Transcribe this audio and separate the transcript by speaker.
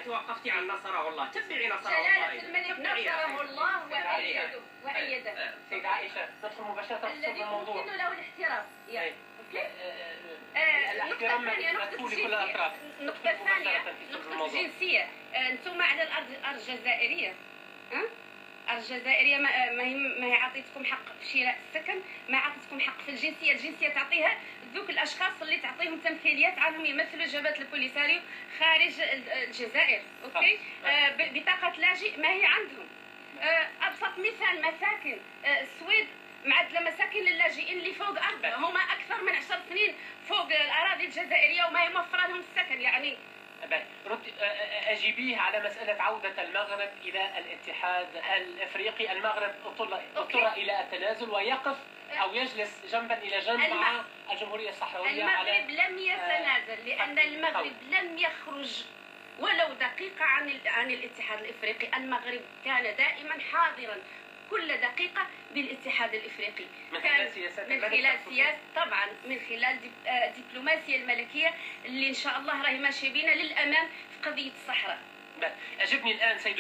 Speaker 1: توقفتي عن نصره الله، تبعي نصره الله.
Speaker 2: جلالة الملك نصره الله وأيده.
Speaker 1: سيدة عائشة ندخل مباشرة في
Speaker 2: الذي
Speaker 1: الموضوع.
Speaker 2: يمكن له الاحترام. اوكي.
Speaker 1: الاحترام مكتوب لكل الأطراف.
Speaker 2: النقطة الثانية نقطة الجنسية. أنتم على الأرض الجزائرية. الأرض الجزائرية ما هي عطيتكم حق في شراء السكن، ما عطيتكم حق في الجنسية. الجنسية تعطيها ذوك الأشخاص اللي تعطيهم تمثيليات عنهم يمثلوا جبهة البوليساريو خارج الجزائر. أوكي. بطاقة لاجئ ما هي عندهم. أبسط مثال مساكن السويد معدلة مساكن للاجئين اللي فوق أرض هما أكثر من 10 سنين فوق الأراضي الجزائرية وما هي موفرة لهم السكن. يعني
Speaker 1: أجيبيه على مسألة عودة المغرب إلى الاتحاد الإفريقي. المغرب اضطر إلى التنازل ويقف أو يجلس جنبا إلى جنب مع الجمهورية الصحراوية.
Speaker 2: المغرب لم يتنازل لأن المغرب لم يخرج ولو دقيقة عن الاتحاد الإفريقي. المغرب كان دائما حاضرا كل دقيقة بالاتحاد الإفريقي.
Speaker 1: من خلال سياسة
Speaker 2: طبعا من خلال الدبلوماسية الملكية اللي إن شاء الله راهي ماشية بينا للأمام في قضية الصحراء.
Speaker 1: أجبني الآن سيد